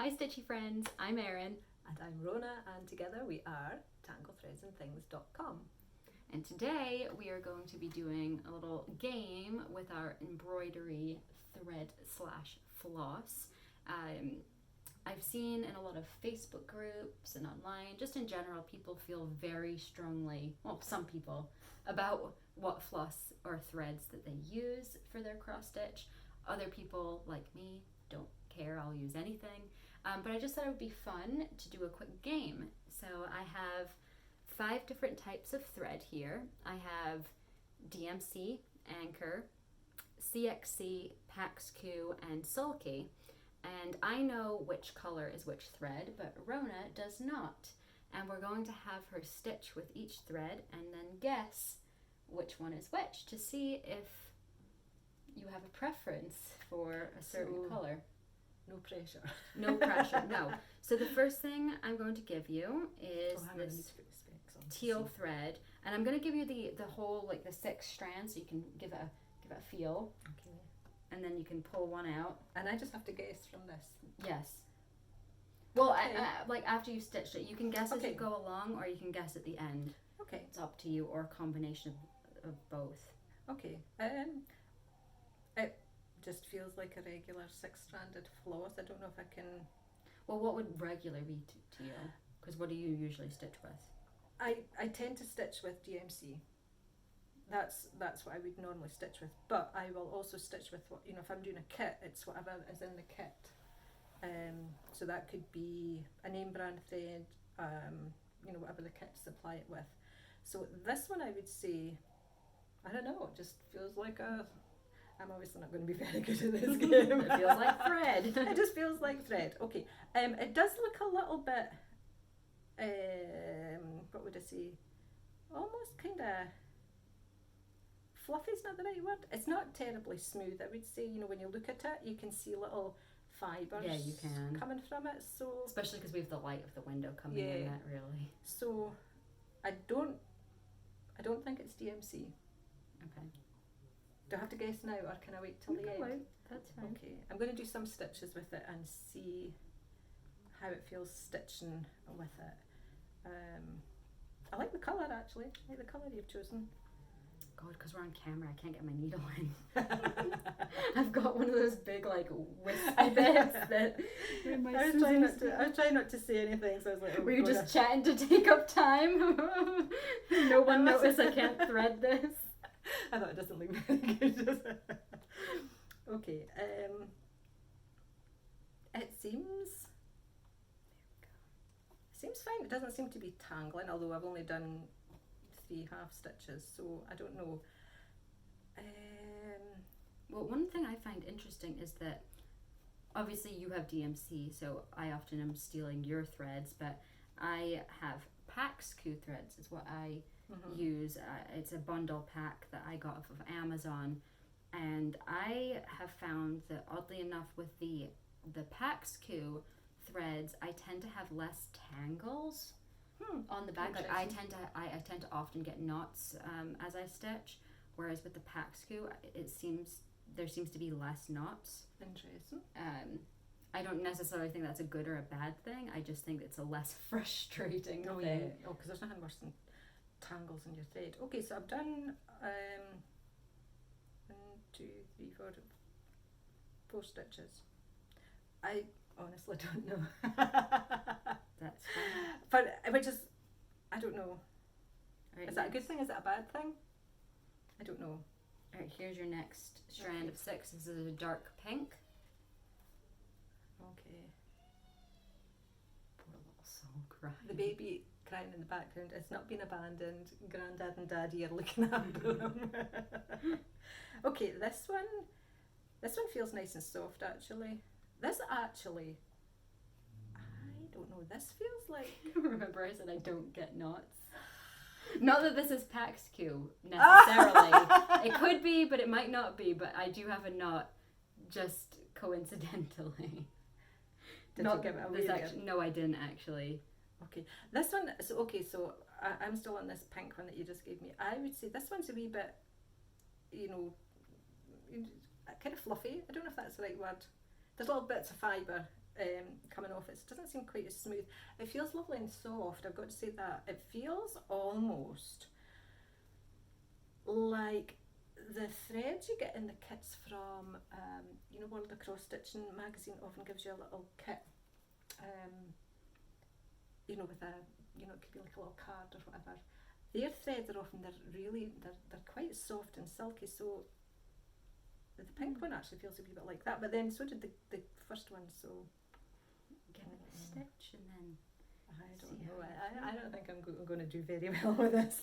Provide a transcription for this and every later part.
Hi Stitchy friends, I'm Eirinn. And I'm Rhona, and together we are tanglethreadsandthings.com. And today we are going to be doing a little game with our embroidery thread / floss. I've seen in a lot of Facebook groups and online, just in general, people feel very strongly, well, some people, about what floss or threads that they use for their cross stitch. Other people, like me, don't care, I'll use anything. But I just thought it would be fun to do a quick game. So I have 5 different types of thread here. I have DMC, Anchor, CXC, Paxcoo, and Sulky. And I know which color is which thread, but Rhona does not. And we're going to have her stitch with each thread and then guess which one is which to see if you have a preference for a certain color. No pressure. No pressure, no. So the first thing I'm going to give you is this teal thread, and I'm going to give you the whole, like the 6 strands, so you can give it a feel. Okay. And then you can pull one out. And I just have to guess from this. Yes. Well, okay. Like after you've stitched it, you can guess as you go along, or you can guess at the end. Okay. It's up to you, or a combination of both. Okay. It just feels like a regular 6-stranded floss. I don't know if I can. Well, what would regular be to you? Because what do you usually stitch with? I tend to stitch with DMC. That's what I would normally stitch with, but I will also stitch with what, if I'm doing a kit, it's whatever is in the kit. So that could be a name brand thread, whatever the kit supply it with. So this one I would say, I don't know, it just feels like I'm obviously not going to be very good at this game. It feels like thread. It just feels like thread. Okay. It does look a little bit, what would I say? Almost kind of fluffy is not the right word. It's not terribly smooth. I would say, when you look at it, you can see little fibres coming from it. So especially because we have the light of the window coming in that really. So I don't think it's DMC. Okay. Do I have to guess now, or can I wait till the end? Wait. That's fine. Okay. I'm going to do some stitches with it and see how it feels stitching with it. I like the colour actually. I like the colour you've chosen. God, because we're on camera, I can't get my needle in. I've got one of those big, like, wispy bits that. I was trying not to say anything, so I was like, were you just chatting to take up time? No one noticed I can't thread this. I thought it doesn't look very good. Okay. It seems fine. It doesn't seem to be tangling, although I've only done 3 half stitches, so I don't know. Well, one thing I find interesting is that obviously you have DMC, so I often am stealing your threads, but I have Paxcoo threads is what I use. It's a bundle pack that I got off of Amazon, and I have found that oddly enough with the Paxcoo threads, I tend to have less tangles on the back. Like I tend to often get knots as I stitch, whereas with the Paxcoo, there seems to be less knots. Interesting. I don't necessarily think that's a good or a bad thing. I just think it's a less frustrating thing. Yeah. Oh, because there's nothing worse than tangles in your thread. Okay, so I've done 1, 2, 3, 4 stitches. I honestly don't know. That's fine. But which is, I don't know. Right, is that a good thing? Is it a bad thing? I don't know. Alright, here's your next strand of 6. This is a dark pink. Okay. Poor little soul crying. The baby crying in the background. It's not been abandoned. Grandad and Daddy are looking after them. Okay, this one feels nice and soft actually. This actually, I don't know, this feels like... Remember I said I don't get knots? Not that this is Paxcoo, necessarily. It could be, but it might not be, but I do have a knot just coincidentally. Did you give it away? No, I didn't actually. Okay, this one, so I'm still on this pink one that you just gave me. I would say this one's a wee bit, kind of fluffy. I don't know if that's the right word. There's little bits of fibre coming off. It doesn't seem quite as smooth. It feels lovely and soft, I've got to say that. It feels almost like the threads you get in the kits from, you know, World of Cross Stitching magazine often gives you a little kit, you know, with a, you know, it could be like a little card or whatever. Their threads are often, they're quite soft and silky, so the pink one actually feels a wee bit like that, but then so did the first one, so... Give it a stitch and then... I don't know, I don't think I'm going to do very well with this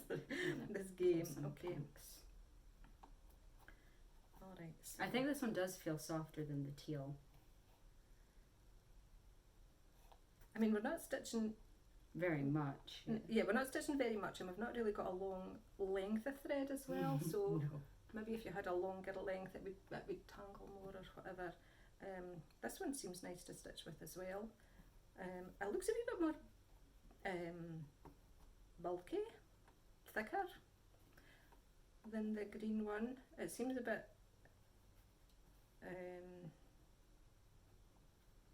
game. Okay. Alright. So I think this one does feel softer than the teal. I mean, we're not stitching... Very much. Yeah, we're not stitching very much, and we've not really got a long length of thread as well, so... No. Maybe if you had a longer length it would tangle more or whatever. This one seems nice to stitch with as well. It looks a wee bit more bulky, thicker than the green one. It seems a bit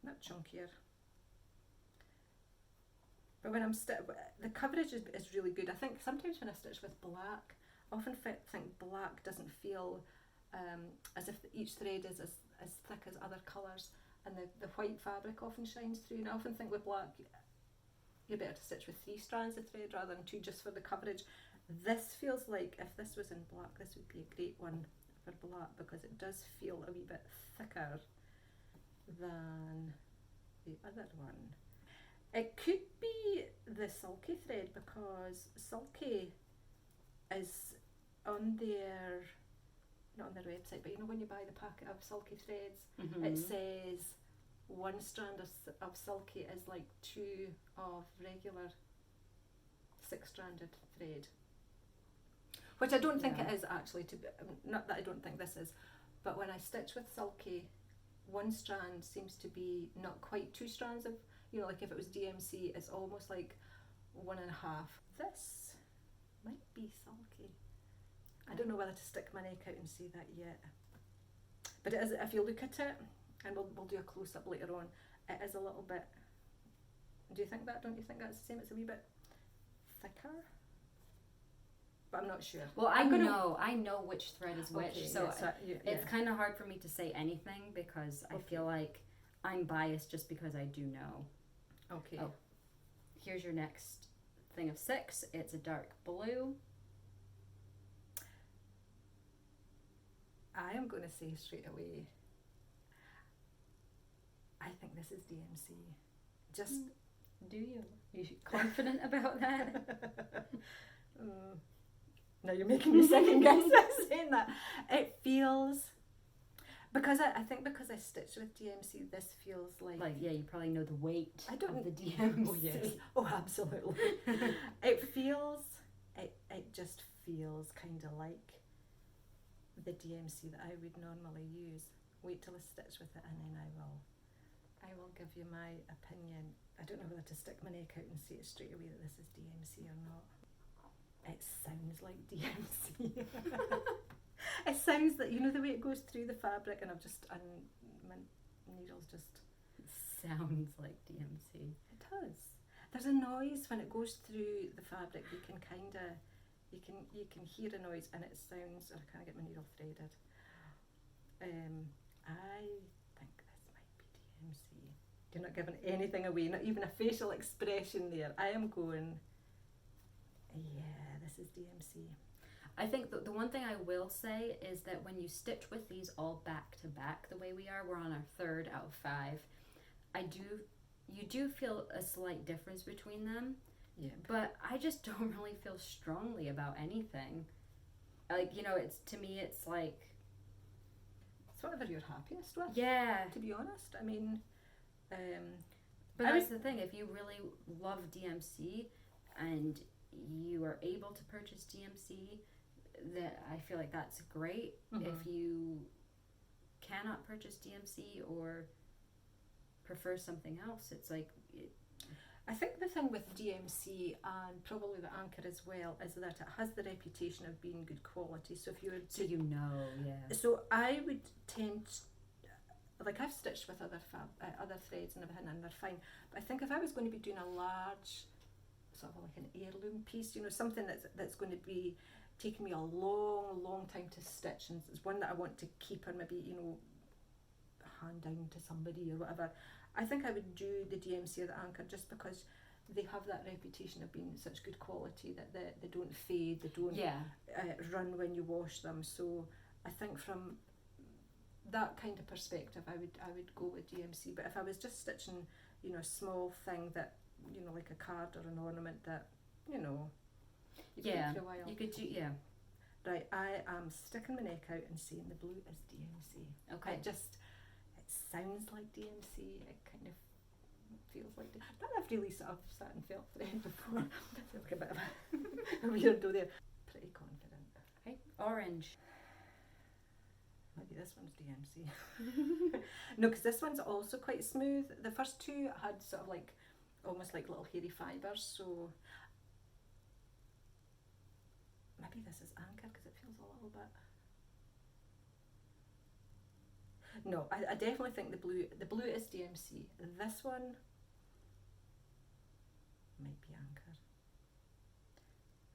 not chunkier. But when I'm the coverage is really good. I think sometimes when I stitch with black, I often think black doesn't feel as if each thread is as thick as other colours, and the white fabric often shines through, and I often think with black you're better to stitch with 3 strands of thread rather than 2 just for the coverage. This feels like if this was in black, this would be a great one for black, because it does feel a wee bit thicker than the other one. It could be the Sulky thread, because Sulky is on their, not on their website, but you know when you buy the packet of Sulky threads, it says 1 strand of Sulky is like 2 of regular 6-stranded thread. Which I don't think it is actually, not that I don't think this is, but when I stitch with Sulky, 1 strand seems to be not quite 2 strands of, you know, like if it was DMC, it's almost like 1.5. This might be Sulky. I don't know whether to stick my neck out and say that yet. But it is, if you look at it, and we'll do a close-up later on, it is a little bit, do you think that, don't you think that's the same? It's a wee bit thicker? But I'm not sure. Well, I know which thread is which, Okay, so it's yeah. kind of hard for me to say anything, because I feel like I'm biased just because I do know. Okay. Oh, here's your next thing of 6. It's a dark blue. I am going to say straight away, I think this is DMC. Just... Do you? Are you confident about that? Now you're making me second guess saying that. It feels... Because I think because I stitched with DMC, this feels like... Like, yeah, you probably know the weight of the DMC. Oh, yes. Oh, absolutely. It feels... It just feels kind of like the DMC that I would normally use. Wait till I stitch with it and then I will give you my opinion. I don't know whether to stick my neck out and say it straight away that this is DMC or not. It sounds like DMC. It sounds like, you know, the way it goes through the fabric, and my needle's just... It sounds like DMC. It does. There's a noise when it goes through the fabric. You can kind of, you can hear a noise, and it sounds... I can't get my needle threaded. I think this might be DMC. You're not giving anything away, not even a facial expression there. I am going, yeah, this is DMC. I think the one thing I will say is that when you stitch with these all back to back the way we are, we're on our 3rd out of 5. You do feel a slight difference between them. Yeah. But I just don't really feel strongly about anything. Like, you know, to me it's like... It's whatever you're happiest with. Yeah. To be honest, I mean... but that's the thing, if you really love DMC and you are able to purchase DMC, that I feel like that's great. If you cannot purchase DMC or prefer something else, it's like... I think the thing with DMC, and probably the Anchor as well, is that it has the reputation of being good quality. So if you were to... So you know, yeah. So I would tend... like I've stitched with other threads and everything, and they're fine. But I think if I was going to be doing a large, sort of like an heirloom piece, you know, something that's going to be taking me a long time to stitch, and it's one that I want to keep or maybe, you know, hand down to somebody or whatever, I think I would do the DMC or the Anchor, just because they have that reputation of being such good quality that they don't fade, they don't run when you wash them. So I think from that kind of perspective, I would go with DMC. But if I was just stitching, you know, a small thing that, you know, like a card or an ornament that, you know, you keep for a while. You could do, Right, I am sticking my neck out and saying the blue is DMC. Okay. It sounds like DMC. It kind of feels like. But I've really sort of sat and felt thread before. I feel like a bit of a weirdo there. Pretty confident. Okay. Orange. Maybe this one's DMC. No, because this one's also quite smooth. The first two had sort of like almost like little hairy fibres, so maybe this is Anchor because it feels a little bit. No, I definitely think the blue is DMC. This one might be Anchor.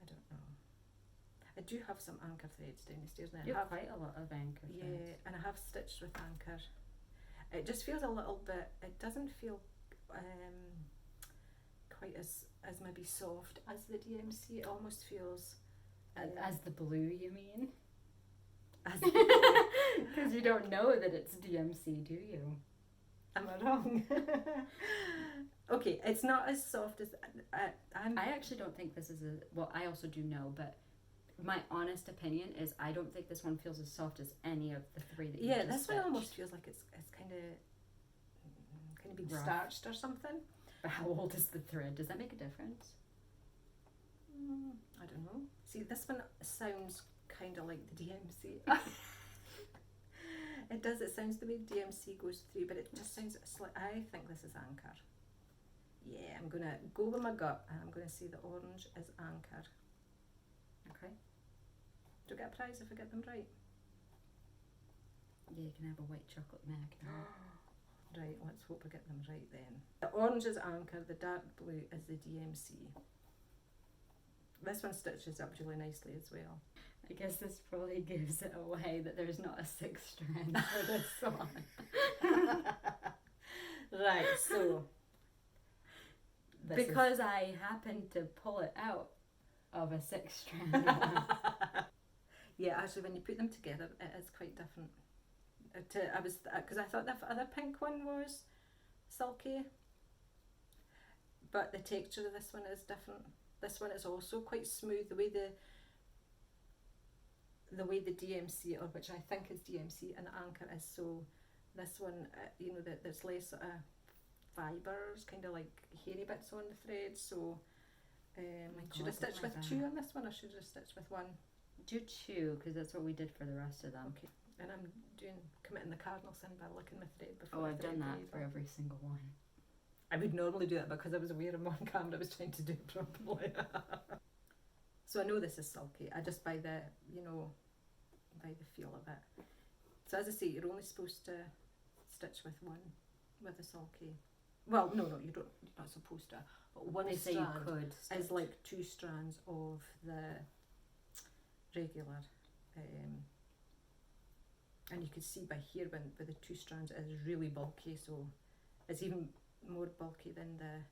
I don't know. I do have some Anchor threads down the stairs now. You have quite a lot of Anchor threads. Yeah, and I have stitched with Anchor. It just feels a little bit, it doesn't feel quite as maybe soft as the DMC. It almost feels... As the blue, you mean? Because you don't know that it's DMC, do you? Am I wrong? Okay, it's not as soft as... I actually don't think this is well, I also do know, but my honest opinion is I don't think this one feels as soft as any of the three that you just this stitched. one almost feels like it's kind of been starched or something. But how old is the thread? Does that make a difference? I don't know. See, this one sounds kind of like the DMC. It does. It sounds the way DMC goes through, but it just sounds I think this is Anchor. Yeah, I'm gonna go with my gut, and I'm gonna say the orange is Anchor. Okay. Do I get a prize if I get them right? Yeah, you can have a white chocolate magnet. Right, let's hope I get them right then. The orange is Anchor, the dark blue is the DMC. This one stitches up really nicely as well. I guess this probably gives it away that there's not a 6th strand for this one. Right, so... because I happened to pull it out of a 6th strand one. Yeah, actually when you put them together it is quite different. Because I thought the other pink one was Sulky, but the texture of this one is different. This one is also quite smooth. The way the DMC, or which I think is DMC, and Anchor is, so this one, you know, there's less sort of fibres, kind of like hairy bits on the thread. So should I stitch with 2 on this one, or should I stitch with 1? Do 2, because that's what we did for the rest of them. Okay. And I'm committing the cardinal sin by looking the thread before. Oh, I've done that for every single one. I would normally do it because I was aware of one camera I was trying to do it properly. So I know this is Sulky. I just by the feel of it. So as I say, you're only supposed to stitch with 1 with a Sulky. Well, no, you don't. You're not supposed to. But one They say you could is like 2 strands of the regular. And you can see by here when with the 2 strands it is really bulky, so it's even more bulky than the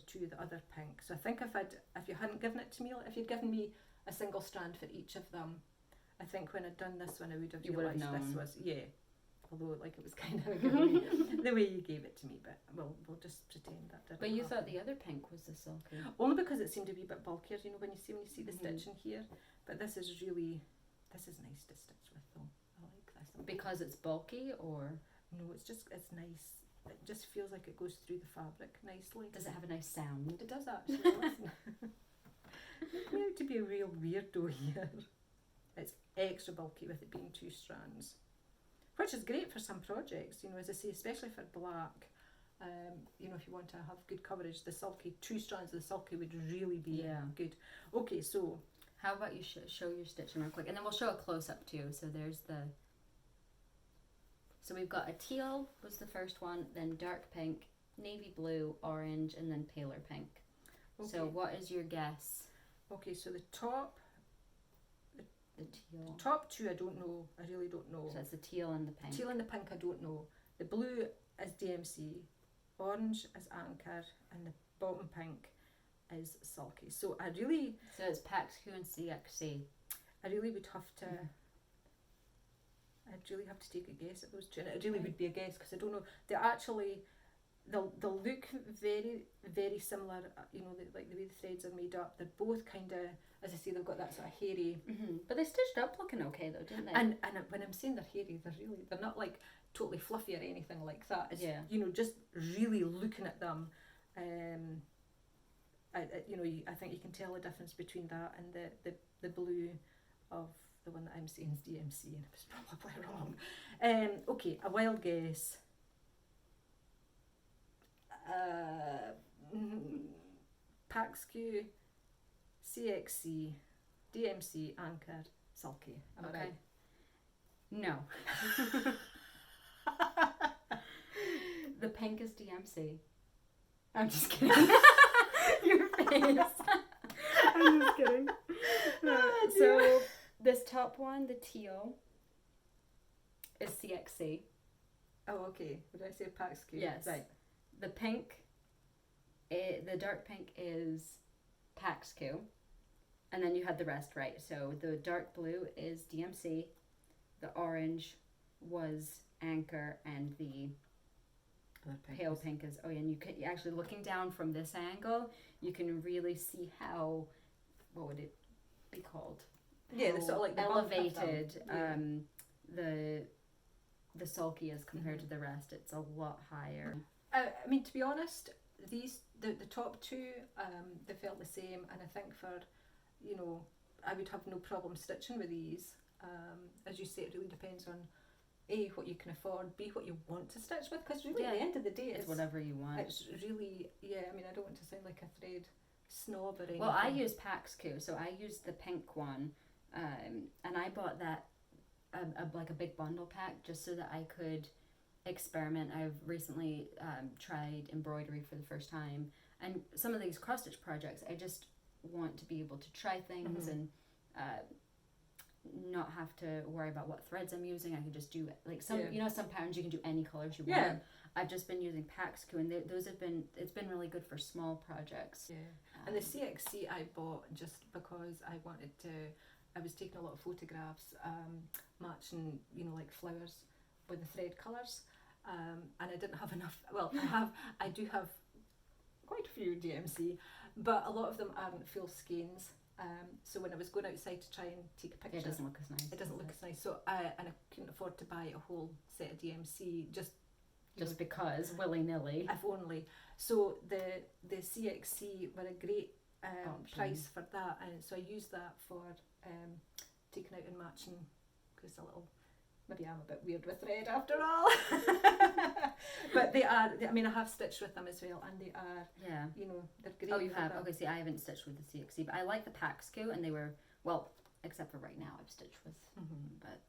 2, the other pink. So I think if you hadn't given it to me, if you'd given me a single strand for each of them, I think when I'd done this one I would have realised this was, although like it was kind of the way you gave it to me, but we'll just pretend that didn't But you happen. thought the other pink was the Sulky. Only because it seemed to be a bit bulkier, you know, when you see the stitching here. But this is nice to stitch with though. I like this one. Because it's bulky, or? No, it's nice. It just feels like it goes through the fabric nicely. Does it have a nice sound? It does actually. Make me out to be a real weirdo here. It's extra bulky with it being 2 strands, which is great for some projects, you know, as I say, especially for black. You know, if you want to have good coverage, the Sulky, 2 strands of the Sulky would really be good. Okay, so how about you show your stitching real quick, and then we'll show a close up too. So there's the So we've got a teal was the first one, then dark pink, navy blue, orange, and then paler pink. Okay. So what is your guess? Okay, so the top, The teal. top two I don't know. I really don't know. So that's the teal and the pink. Teal and the pink I don't know. The blue is DMC, orange is Anchor, and the bottom pink is Sulky. So I really So it's Paxcoo and CXC. would have to. I'd really have to take a guess at those two. And it really would be a guess because I don't know. They'll look very, very similar. You know, like the way the threads are made up. They're both kind of, as I say, they've got that sort of hairy. But they stitched up looking okay though, didn't they? And when I'm saying they're hairy, they're not like totally fluffy or anything like that. It's, you know, just really looking at them. I think you can tell the difference between that and the blue of the one that I'm saying is DMC, and I was probably wrong. Okay, a wild guess. Paxcoo, CXC, DMC, Anchor, Sulky. Am I right? No. The pink is DMC. I'm just kidding. Your face. I'm just kidding. So this top one, the teal, is CXC. Oh, okay. What did I say? Paxcoo. Yes. Right. The pink, the dark pink is Paxcoo. And then you had the rest right. So the dark blue is DMC. The orange was Anchor, and the pale pink is, and you can actually, looking down from this angle, you can really see how, what would it be called? Yeah, the sort of like the elevated the Sulky is compared to the rest. It's a lot higher. I mean, to be honest, the top two, they felt the same, and I think for, you know, I would have no problem stitching with these. As you say, it really depends on A, what you can afford, B, what you want to stitch with, because really at the end of the day it's whatever you want. It's really, I mean, I don't want to sound like a thread snob or anything. Well, I use Paxcoo, so I used the pink one, and I bought that like a big bundle pack just so that I could experiment. I've recently tried embroidery for the first time, and some of these cross stitch projects, I just want to be able to try things and not have to worry about what threads I'm using. I can just do like some, you know, some patterns you can do any colors you want. I've just been using Paxcoo, and it's been really good for small projects. And the CXC I bought just because I was taking a lot of photographs matching, you know, like flowers with the thread colours, and I didn't have enough. Well, I do have quite a few DMC, but a lot of them aren't full skeins. So when I was going outside to try and take a picture, it doesn't look as nice. It doesn't look as nice. So I couldn't afford to buy a whole set of DMC just because willy-nilly. If only. So the CXC were a great price for that, and so I used that for taking out and matching, because maybe I'm a bit weird with thread after all. But I mean, I have stitched with them as well, and they are, you know, they're great. Oh, you have? Okay, see, I haven't stitched with the CXC, but I like the Paxcoo, and they were, well, except for right now, I've stitched with, but...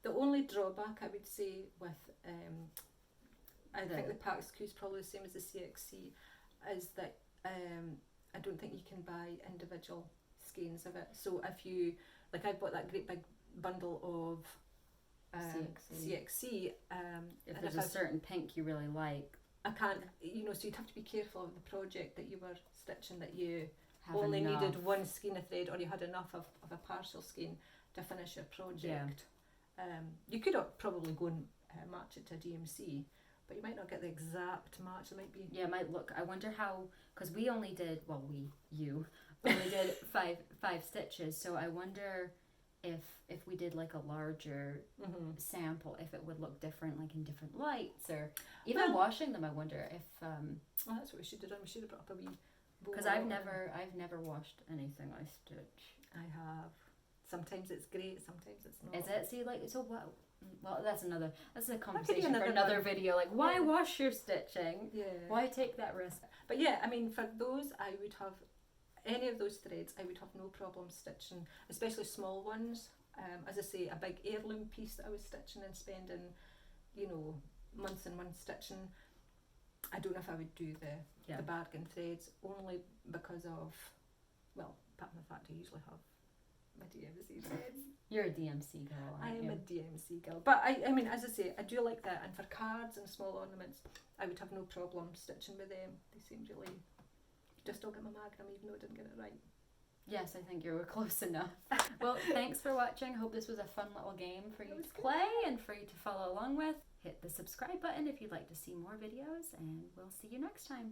The only drawback I would say with, I think the Paxcoo is probably the same as the CXC, is that I don't think you can buy individual skeins of it. So if you, like, I bought that great big bundle of CXC. If there's a certain pink you really like, I can't, you know, so you'd have to be careful of the project that you were stitching, that you have only enough. Needed one skein of thread, or you had enough of a partial skein to finish your project. You could probably go and match it to a DMC, but you might not get the exact match. It might be... Yeah, it might look... I wonder how... Because we only did... Well, you only did five stitches, so I wonder if we did like a larger sample, if it would look different, like in different lights, or even washing them. I wonder if... well, that's what we should have done. We should have brought up a wee... Because I've never washed anything I stitch. I have. Sometimes it's great, sometimes it's not. Is it? See, like, so what? Well, that's a conversation for another video. Like, why wash your stitching? Yeah. Why take that risk? But yeah, I mean, for those, I would have any of those threads. I would have no problem stitching, especially small ones. As I say, a big heirloom piece that I was stitching and spending, you know, months and months stitching, I don't know if I would do the bargain threads, only because of, well, apart from the fact I usually have my DMC threads. You're a DMC girl, I aren't am you? a DMC girl. But I mean, as I say, I do like that. And for cards and small ornaments, I would have no problem stitching with them. They seem really... Just don't get my Magnum, even though I didn't get it right. Yes, I think you were close enough. Well, thanks for watching. Hope this was a fun little game for you to play and for you to follow along with. Hit the subscribe button if you'd like to see more videos, and we'll see you next time.